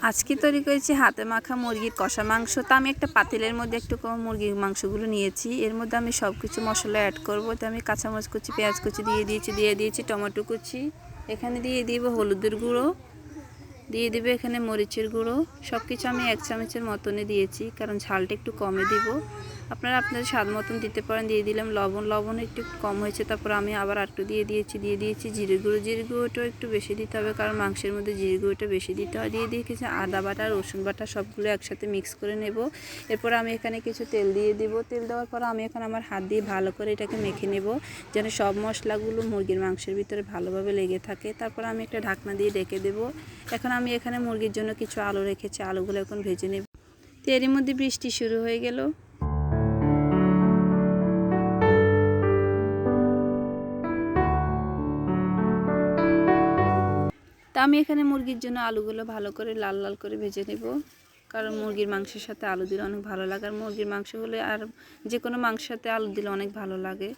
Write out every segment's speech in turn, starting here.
আজকে তৈরি করেছি হাতে মাখা মুরগির কষা মাংস। তো আমি একটা পাতিলের মধ্যে একটু মুরগির মাংসগুলো নিয়েছি। এর মধ্যে আমি সব কিছু মশলা অ্যাড করব। তো আমি কাঁচামরিচ কুচি, পেঁয়াজ কুচি দিয়ে দিয়েছি টমেটো কুচি। এখানে দিয়ে দিব হলুদের গুঁড়ো, দিয়ে দিবে এখানে মরিচের গুঁড়ো। সব কিছু আমি 1 চামচের মতনই দিয়েছি, কারণ ঝালটা একটু কমে দিব। আপনারা আপনাদের স্বাদ মতন দিতে পারেন। দিয়ে দিলাম লবণ একটু কম হয়েছে, তারপর আমি আবার একটু দিয়ে দিয়েছি জিরে গুঁড়োটাও একটু বেশি দিতে হবে, কারণ মাংসের মধ্যে জিরে গুঁড়োটা বেশি দিতে হয়। দিয়ে কিছু আদা বাটা, রসুন বাটা সবগুলো একসাথে মিক্স করে নেব। এরপর আমি এখানে কিছু তেল দিয়ে দিব। তেল দেওয়ার পর আমি এখন আমার হাত দিয়ে ভালো করে এটাকে মেখে নেব, যেন সব মশলাগুলো মুরগির মাংসের ভিতরে ভালোভাবে লেগে থাকে। তারপর আমি একটা ঢাকনা দিয়ে ঢেকে দেব। এখন আমি এখানে মুরগির জন্য কিছু আলু রেখেছি, আলুগুলো এখন ভেজে নেব। তো এরই মধ্যে বৃষ্টি শুরু হয়ে গেল। তা আমি এখানে মুরগির জন্য আলুগুলো ভালো করে লাল লাল করে ভেজে নেব, কারণ মুরগির মাংসের সাথে আলু দিলে অনেক ভালো লাগে। আর মুরগির মাংস হলে আর যে কোনো মাংসের সাথে আলু দিলে অনেক ভালো লাগে।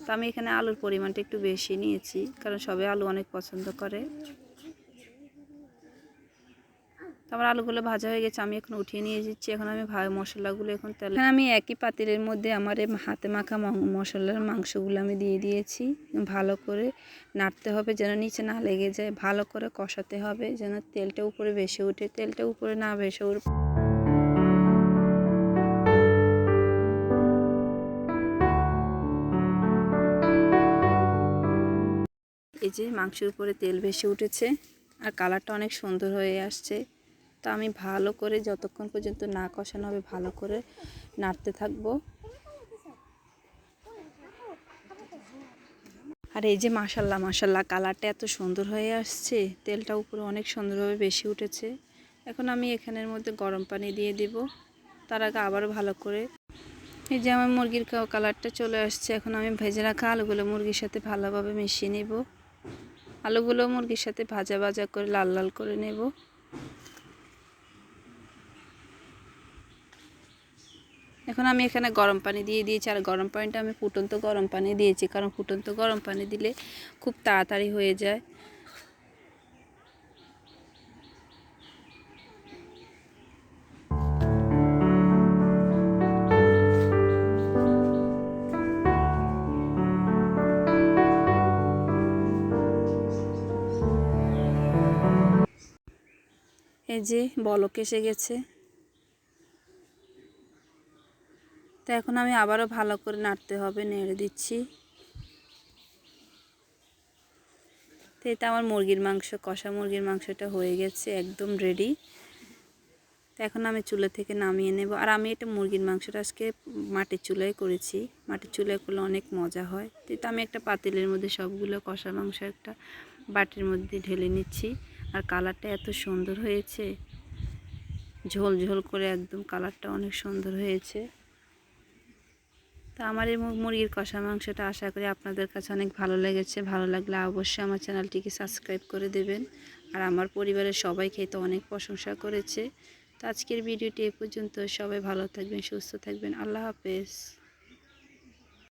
তো আমি এখানে আলুর পরিমাণটা একটু বেশি নিয়েছি, কারণ সবাই আলু অনেক পছন্দ করে। তারপর আলুগুলো ভাজা হয়ে গেছে, আমি এখন উঠিয়ে নিয়ে যাচ্ছি। এখন আমি মশলাগুলো এখন তেল, আমি একই পাতিলের মধ্যে আমার হাতে মাখা মশলার মাংসগুলো আমি দিয়ে দিয়েছি। ভালো করে নাড়তে হবে যেন নিচে না লেগে যায়, ভালো করে কষাতে হবে যেন তেলটা উপরে ভেসে ওঠে। তেলটা উপরে না ভেসে ওঠে, এই যে মাংসের উপরে তেল ভেসে উঠেছে আর কালারটা অনেক সুন্দর হয়ে আসছে। তো আমি ভালো করে যতক্ষণ পর্যন্ত না কষানো হবে ভালো করে নাড়তে থাকবো। আর এই যে মাশাল্লাহ কালারটা এত সুন্দর হয়ে আসছে, তেলটা উপরে অনেক সুন্দরভাবে বেশি উঠেছে। এখন আমি এখানের মধ্যে গরম পানি দিয়ে দিব। তার আগে আবারও ভালো করে, এই যে আমার মুরগির কালারটা চলে আসছে। এখন আমি ভেজে রাখা আলুগুলো মুরগির সাথে ভালোভাবে মিশিয়ে নেব। আলুগুলো মুরগির সাথে ভাজা করে লাল লাল করে নেব। এখন আমি এখানে গরম পানি দিয়ে দিয়েছি, আর গরম পানিটা আমি ফুটন্ত গরম পানি দিয়েছি, কারণ ফুটন্ত গরম পানি দিলে খুব তাড়াতাড়ি হয়ে যায়। এই যে বলক এসে গেছে। তো এখন আমি আবারও ভালো করে নাড়তে হবে, নেড়ে দিচ্ছি। তো এটা আমার মুরগির মাংস, কষা মুরগির মাংসটা হয়ে গেছে, একদম রেডি। তো এখন আমি চুলা থেকে নামিয়ে নেব। আর আমি এটা মুরগির মাংসটা আজকে মাটির চুলায় করেছি। মাটির চুলায় করলে অনেক মজা হয়। তো এটা আমি একটা পাতিলের মধ্যে সবগুলো কষা মাংস একটা বাটির মধ্যে ঢেলে নিচ্ছি। আর কালারটা এত সুন্দর হয়েছে, ঝোল ঝোল করে একদম কালারটা অনেক সুন্দর হয়েছে। তো আমার এই মুরগির কষা মাংসটা আশা করি আপনাদের কাছে অনেক ভালো লেগেছে। ভালো লাগলে অবশ্যই আমার চ্যানেলটিকে সাবস্ক্রাইব করে দেবেন। আর আমার পরিবারের সবাই খেতে অনেক প্রশংসা করেছে। তো আজকের ভিডিওটি এ পর্যন্ত। সবাই ভালো থাকবেন, সুস্থ থাকবেন। আল্লাহ হাফেজ।